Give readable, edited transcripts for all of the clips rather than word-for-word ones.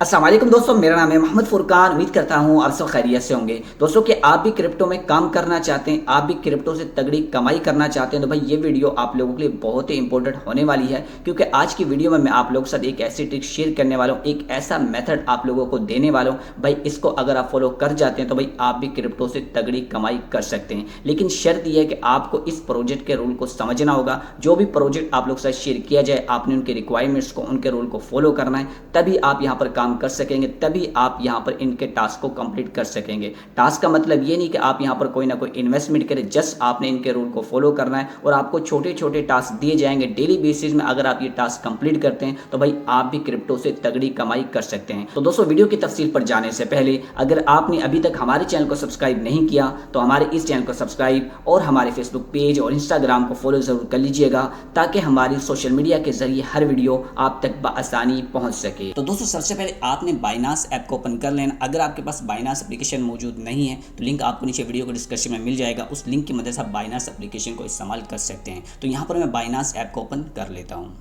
अस्सलाम वालेकुम दोस्तों, मेरा नाम है मोहम्मद फुरकान। उम्मीद करता हूँ आप सब खैरियत से होंगे। दोस्तों कि आप भी क्रिप्टो में काम करना चाहते हैं, आप भी क्रिप्टो से तगड़ी कमाई करना चाहते हैं, तो भाई ये वीडियो आप लोगों के लिए बहुत ही इंपॉर्टेंट होने वाली है। क्योंकि आज की वीडियो में मैं आप लोगों के साथ एक ऐसी ट्रिक शेयर करने वाला हूँ, एक ऐसा मेथड आप लोगों को देने वाला हूँ। भाई इसको अगर आप फॉलो कर जाते हैं तो भाई आप भी क्रिप्टो से तगड़ी कमाई कर सकते हैं। लेकिन शर्त यह है कि आपको इस प्रोजेक्ट के रूल को समझना होगा। जो भी प्रोजेक्ट आप लोग के साथ शेयर किया जाए, आपने उनके रिक्वायरमेंट्स को, उनके रूल को फॉलो करना है, तभी आप यहाँ पर काम कर सकेंगे, तभी आप यहां पर इनके टास्क को कंप्लीट कर सकेंगे। टास्क का मतलब ये नहीं कि आप यहां पर कोई ना कोई इन्वेस्टमेंट करें, जस्ट आपने इनके रूल को फॉलो करना है और आपको छोटे छोटे टास्क दिए जाएंगे डेली बेसिस में। अगर आप ये टास्क कंप्लीट करते हैं तो भाई आप भी क्रिप्टो से तगड़ी कमाई कर सकते हैं। तो दोस्तों वीडियो की तफसील पर जाने से पहले अगर आपने अभी तक हमारे चैनल को सब्सक्राइब नहीं किया तो हमारे इस चैनल को सब्सक्राइब और हमारे फेसबुक पेज और इंस्टाग्राम को फॉलो जरूर कर लीजिएगा, ताकि हमारी सोशल मीडिया के जरिए हर वीडियो आप तक बआसानी पहुंच सके। तो दोस्तों सबसे पहले आपने बाइनांस ऐप को ओपन कर लेना। अगर आपके पास बाइनांस एप्लीकेशन मौजूद नहीं है तो लिंक आपको नीचे वीडियो को डिस्क्रिप्शन में मिल जाएगा, उस लिंक की मदद से आप बाइनांस एप्लीकेशन को इस्तेमाल कर सकते हैं। तो यहाँ पर मैं बाइनांस ऐप को ओपन कर लेता हूँ।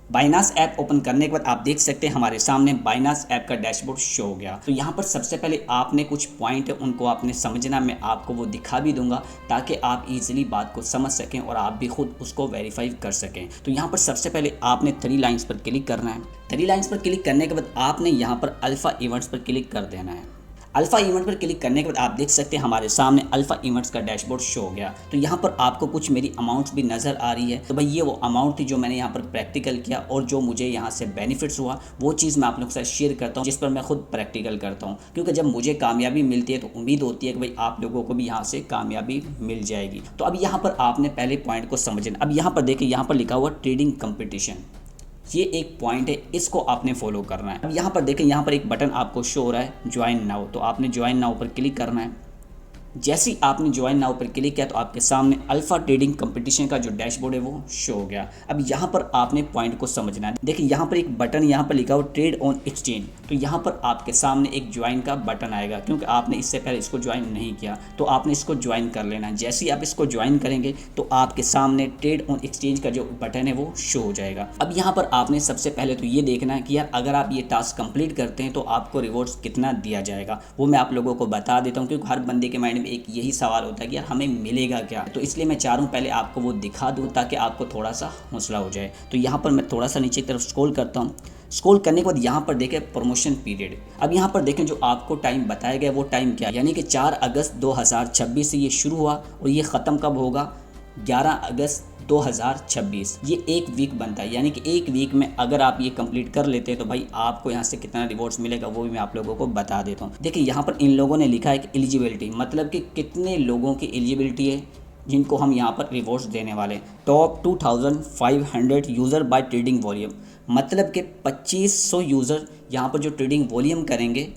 बाइनांस ऐप ओपन करने के बाद आप देख सकते हैं हमारे सामने बाइनांस ऐप का डैशबोर्ड शो हो गया। तो यहाँ पर सबसे पहले आपने कुछ पॉइंट है उनको आपने समझना, मैं आपको वो दिखा भी दूंगा ताकि आप इजीली बात को समझ सकें और आप भी खुद उसको वेरीफाई कर सकें। तो यहाँ पर सबसे पहले आपने 3 लाइन्स पर क्लिक करना है। 3 लाइन्स पर क्लिक करने के बाद आपने यहाँ पर अल्फा इवेंट्स पर क्लिक कर देना है। अल्फा इवेंट पर क्लिक करने के बाद आप देख सकते हैं हमारे सामने अल्फा इवेंट्स का डैशबोर्ड शो हो गया। तो यहाँ पर आपको कुछ मेरी अमाउंट्स भी नज़र आ रही है। तो भाई ये वो अमाउंट थी जो मैंने यहाँ पर प्रैक्टिकल किया और जो मुझे यहाँ से बेनिफिट्स हुआ, वो चीज़ मैं आप लोगों के साथ शेयर करता हूँ, जिस पर मैं खुद प्रैक्टिकल करता हूँ। क्योंकि जब मुझे कामयाबी मिलती है तो उम्मीद होती है कि भाई आप लोगों को भी यहाँ से कामयाबी मिल जाएगी। तो अब यहाँ पर आपने पहले पॉइंट को समझना। अब यहाँ पर देखिए, यहाँ पर लिखा हुआ ट्रेडिंग कंपटीशन, ये एक पॉइंट है, इसको आपने फॉलो करना है। अब यहाँ पर देखें, यहाँ पर एक बटन आपको शो हो रहा है ज्वाइन नाउ, तो आपने ज्वाइन नाउ पर क्लिक करना है। जैसे ही आपने ज्वाइन नाउ पर क्लिक किया तो आपके सामने अल्फा ट्रेडिंग कंपटीशन का जो डैशबोर्ड है वो शो हो गया। अब यहाँ पर आपने पॉइंट को समझना है। देखिए यहाँ पर एक बटन यहाँ पर लिखा हुआ ट्रेड ऑन एक्सचेंज, तो यहाँ पर आपके सामने एक ज्वाइन का बटन आएगा। क्योंकि आपने इससे पहले इसको ज्वाइन नहीं किया तो आपने इसको ज्वाइन कर लेना है। जैसे ही आप इसको ज्वाइन करेंगे तो आपके सामने ट्रेड ऑन एक्सचेंज का जो बटन है वो शो हो जाएगा। अब यहाँ पर आपने सबसे पहले तो ये देखना है कि यार अगर आप ये टास्क कंप्लीट करते हैं तो आपको रिवॉर्ड्स कितना दिया जाएगा, वो मैं आप लोगों को बता देता हूँ। क्योंकि हर बंदे के माइंड में एक यही सवाल होता है कि यार हमें मिलेगा क्या। तो इसलिए मैं चाह रहा हूँ पहले आपको वो दिखा दूँ ताकि आपको थोड़ा सा हौसला हो जाए। तो यहाँ पर मैं थोड़ा सा नीचे की तरफ स्क्रॉल करता हूँ। स्क्रॉल करने के बाद यहाँ पर देखें प्रमोशन पीरियड। अब यहाँ पर देखें जो आपको टाइम बताया गया वो टाइम क्या है, यानी कि 4 अगस्त 2026 से ये शुरू हुआ और ये ख़त्म कब होगा, 11 अगस्त 2026। ये एक वीक बनता है, यानी कि एक वीक में अगर आप ये कंप्लीट कर लेते हैं तो भाई आपको यहाँ से कितना रिवॉर्ड्स मिलेगा वो भी मैं आप लोगों को बता देता हूँ। देखिए यहाँ पर इन लोगों ने लिखा है कि एलिजिबिलिटी, मतलब कि कितने लोगों की एलिजिबिलिटी है जिनको हम यहाँ पर रिवॉर्ड्स देने वाले हैं। Top 2500 user by trading volume, मतलब कि 2500 यूज़र यहाँ पर जो ट्रेडिंग वॉल्यूम करेंगे,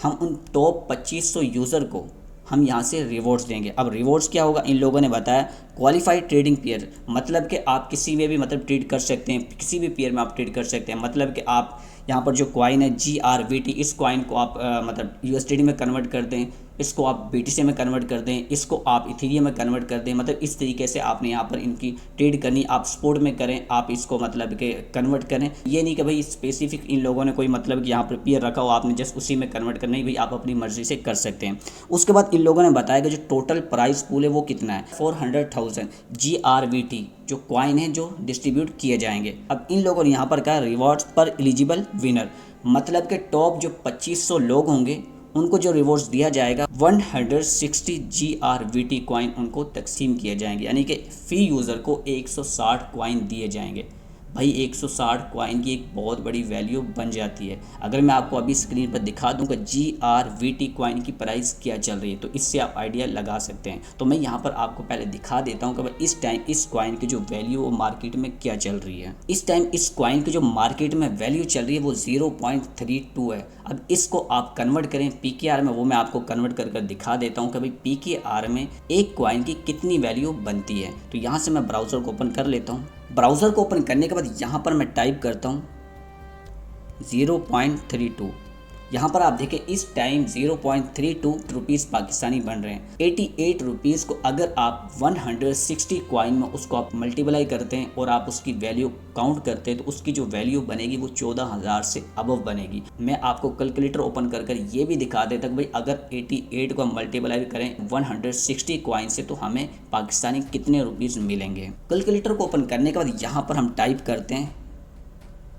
हम उन टॉप 2500 यूज़र को हम यहाँ से रिवॉर्ड्स देंगे। अब रिवॉर्ड्स क्या होगा, इन लोगों ने बताया क्वालिफाइड ट्रेडिंग पेयर, मतलब कि आप किसी में भी मतलब ट्रेड कर सकते हैं, किसी भी पेयर में आप ट्रेड कर सकते हैं। मतलब कि आप यहाँ पर जो कॉइन है GRVT, इस कॉइन को आप मतलब USDT में कन्वर्ट कर दें, इसको आप BTC में कन्वर्ट कर दें, इसको आप इथेरियम में कन्वर्ट कर दें। मतलब इस तरीके से आपने यहाँ पर इनकी ट्रेड करनी। आप स्पोर्ट में करें, आप इसको मतलब के कन्वर्ट करें। ये नहीं कि भाई स्पेसिफिक इन लोगों ने कोई मतलब कि यहाँ पर पेयर रखा हो आपने जस्ट उसी में कन्वर्ट करना ही, भाई आप अपनी मर्जी से कर सकते हैं। उसके बाद इन लोगों ने बताया कि जो टोटल प्राइस पूल है वो कितना है, 400,000 GRVT जो कॉइन है जो डिस्ट्रीब्यूट किए जाएंगे। अब इन लोगों ने यहाँ पर कहा रिवॉर्ड्स पर एलिजिबल विनर, मतलब कि टॉप जो 2500 लोग होंगे उनको जो रिवॉर्ड्स दिया जाएगा 160 GRVT कॉइन उनको तकसीम किए जाएंगे, यानी कि फी यूज़र को 160 कॉइन दिए जाएंगे। भाई 160 कॉइन की एक बहुत बड़ी वैल्यू बन जाती है। अगर मैं आपको अभी स्क्रीन पर दिखा दूं कि GRVT कॉइन की प्राइस क्या चल रही है तो इससे आप आइडिया लगा सकते हैं। तो मैं यहाँ पर आपको पहले दिखा देता हूँ कि भाई इस टाइम इस कॉइन की जो वैल्यू वो मार्केट में क्या चल रही है। इस टाइम इस कॉइन की जो मार्केट में वैल्यू चल रही है वो 0.32 है। अब इसको आप कन्वर्ट करें PKR में, वो मैं आपको कन्वर्ट कर दिखा देता हूँ कि भाई PKR में एक कॉइन की कितनी वैल्यू बनती है। तो यहाँ से मैं ब्राउज़र को ओपन कर लेता हूँ। ब्राउज़र को ओपन करने के बाद यहाँ पर मैं टाइप करता हूँ 0.32। यहाँ पर आप देखें इस टाइम 0.32 रुपीज़ पाकिस्तानी बन रहे हैं। 88 रुपीज़ को अगर आप 160 कॉइन में उसको आप मल्टीप्लाई करते हैं और आप उसकी वैल्यू काउंट करते हैं तो उसकी जो वैल्यू बनेगी वो 14,000 से अबव बनेगी। मैं आपको कैलकुलेटर ओपन कर ये भी दिखा देता कि भाई अगर 88 को हम मल्टीप्लाई करें 160 कॉइन से तो हमें पाकिस्तानी कितने रुपीज़ मिलेंगे। कैलकुलेटर को ओपन करने के बाद यहाँ पर हम टाइप करते हैं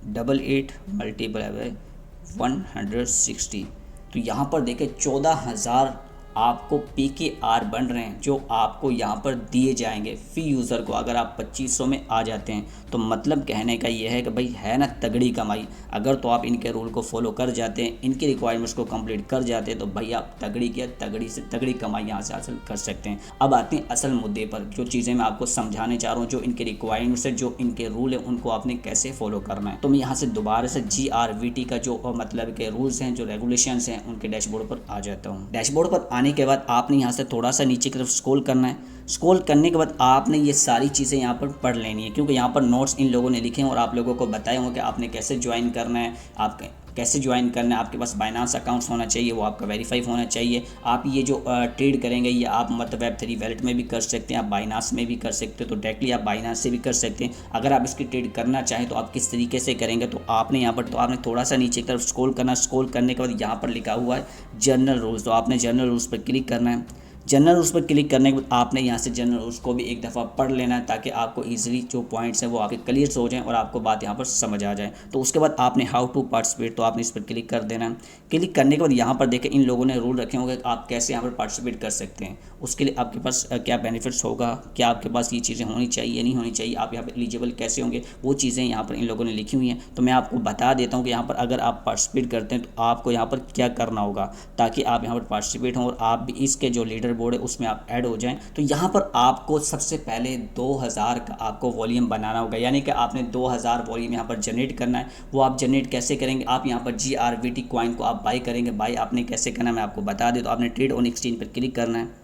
88 मल्टीप्लाई बाय 160, तो यहाँ पर देखें 14,000 आपको PKR बन रहे हैं जो आपको यहाँ पर दिए जाएंगे फ़ी यूज़र को। अगर आप 2500 में आ जाते हैं तो मतलब कहने का ये है कि भाई है ना तगड़ी कमाई। अगर तो आप इनके रूल को फॉलो कर जाते हैं, इनकी रिक्वायरमेंट्स को कंप्लीट कर जाते हैं तो भाई आप तगड़ी से तगड़ी कमाई यहाँ से हासिल कर सकते हैं। अब आते हैं असल मुद्दे पर, जो चीज़ें मैं आपको समझाने चाह रहा हूँ, जो इनके रिक्वायरमेंट्स है, जो इनके रूल है, उनको आपने कैसे फॉलो करना है। तो मैं यहाँ से दोबारा से GRVT का जो मतलब के रूल्स हैं, जो रेगुलेशंस हैं, उनके डैशबोर्ड पर आ जाता हूँ। डैशबोर्ड पर आने के बाद आपने यहाँ से थोड़ा सा नीचे की तरफ स्क्रॉल करना है। स्क्रॉल करने के बाद आपने ये सारी चीज़ें यहाँ पर पढ़ लेनी है, क्योंकि यहाँ पर नोट्स इन लोगों ने लिखे हैं और आप लोगों को बताए होंगे कि आपने कैसे ज्वाइन करना है। आप कैसे ज्वाइन करना है, आपके पास बाइनांस अकाउंट्स होना चाहिए, वो आपका वेरीफाई होना चाहिए। आप ये जो ट्रेड करेंगे ये आप मतलब Web3 वैलेट में भी कर सकते हैं, आप बाइनांस में भी कर सकते हो, तो डायरेक्टली आप बाइनांस से भी कर सकते हैं। अगर आप इसकी ट्रेड करना चाहें तो आप किस तरीके से करेंगे, तो आपने यहाँ पर आपने थोड़ा सा नीचे की तरफ स्क्रॉल करना। स्क्रॉल करने के बाद यहाँ पर लिखा हुआ है जनरल रूल्स, तो आपने जनरल रूल्स पर क्लिक करना है। जनरल रूल्स पर क्लिक करने के बाद आपने यहाँ से जनरल रूल्स को भी एक दफ़ा पढ़ लेना है, ताकि आपको इजीली जो पॉइंट्स हैं वो आपके क्लियर हो जाएं और आपको बात यहाँ पर समझ आ जाए। तो उसके बाद आपने हाउ टू पार्टिसिपेट, तो आपने इस पर क्लिक कर देना है। क्लिक करने के बाद यहाँ पर देखें इन लोगों ने रूल रखे होंगे कि आप कैसे यहाँ पर पार्टिसिपेट कर सकते हैं। उसके लिए आपके पास क्या बेनिफिट्स होगा, क्या आपके पास ये चीज़ें होनी चाहिए नहीं होनी चाहिए, आप यहाँ पर एलिजिबल कैसे होंगे, वो चीज़ें यहाँ पर इन लोगों ने लिखी हुई हैं। तो मैं आपको बता देता हूँ कि यहाँ पर अगर आप पार्टिसिपेट करते हैं तो आपको यहाँ पर क्या करना होगा, ताकि आप यहाँ पर पार्टिसिपेट हों और आप भी इसके जो लीडर बोर्ड है उसमें आप ऐड हो जाएं। तो यहाँ पर आपको सबसे पहले 2000 का आपको वॉल्यूम बनाना होगा, यानी कि आपने 2000 वॉल्यूम यहाँ पर जनरेट करना है। वो आप जनरेट कैसे करेंगे, आप यहाँ पर GRVT कॉइन को आप बाई करेंगे। बाई आपने कैसे करना है मैं आपको बता दें। तो आपने ट्रेड ऑन एक्सचेंज पर क्लिक करना है।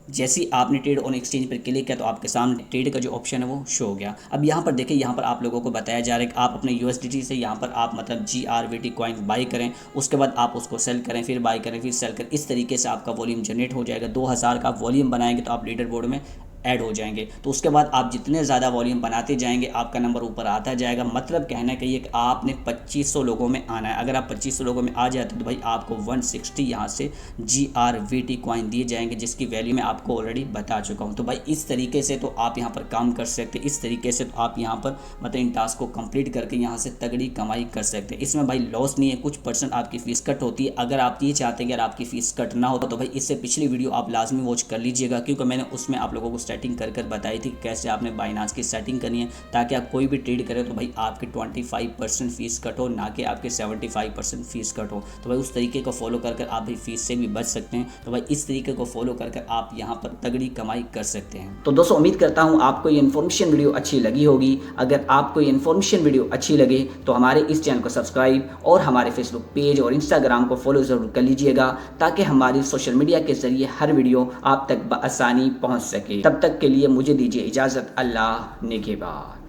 जैसे ही आपने ट्रेड ऑन एक्सचेंज पर क्लिक किया तो आपके सामने ट्रेड का जो ऑप्शन है वो शो हो गया। अब यहाँ पर देखिए, यहाँ पर आप लोगों को बताया जा रहा है कि आप अपने USDT से यहाँ पर आप मतलब GRVT कॉइन बाई करें, उसके बाद आप उसको सेल करें, फिर बाई करें, फिर सेल करें। इस तरीके से आपका वॉल्यूम जनरेट हो जाएगा। 2000 का वॉल्यूम बनाएंगे तो आप लीडर बोर्ड में ऐड हो जाएंगे। तो उसके बाद आप जितने ज़्यादा वॉल्यूम बनाते जाएंगे आपका नंबर ऊपर आता जाएगा। मतलब कहना चाहिए कि आपने 2500 लोगों में आना है। अगर आप 2500 लोगों में आ जाते तो भाई आपको 160 यहाँ से GRVT कॉइन दिए जाएंगे, जिसकी वैल्यू मैं आपको ऑलरेडी बता चुका हूँ। तो भाई इस तरीके से तो आप यहाँ पर काम कर सकते हैं। इस तरीके से तो आप यहाँ पर मतलब इन टास्क को कंप्लीट करके यहाँ से तगड़ी कमाई कर सकते हैं। इसमें भाई लॉस नहीं है, कुछ % आपकी फ़ीस कट होती है। अगर आप ये चाहते हैं कि अगर आपकी फ़ीस कट ना हो तो भाई इससे पिछली वीडियो आप लाजमी वॉच कर लीजिएगा, क्योंकि मैंने उसमें आप लोगों को सेटिंग कर बताई थी कैसे आपने बाइनांस की सेटिंग करनी है, ताकि आप कोई भी ट्रेड करें तो भाई आपके 25% फीस कट हो, ना कि आपके 75% फीस कट हो। तो भाई उस तरीके को फॉलो कर आप भी फीस से भी बच सकते हैं। तो भाई इस तरीके को फॉलो कर आप यहाँ पर तगड़ी कमाई कर सकते हैं। तो दोस्तों उम्मीद करता हूँ आपको ये इन्फॉर्मेशन वीडियो अच्छी लगी होगी। अगर आपको ये इन्फॉर्मेशन वीडियो अच्छी लगे तो हमारे इस चैनल को सब्सक्राइब और हमारे फेसबुक पेज और इंस्टाग्राम को फॉलो ज़रूर कर लीजिएगा, ताकि हमारी सोशल मीडिया के जरिए हर वीडियो आप तक बआसानी पहुँच सके। तब तक के लिए मुझे दीजिए इजाज़त। अल्लाह निगहबान।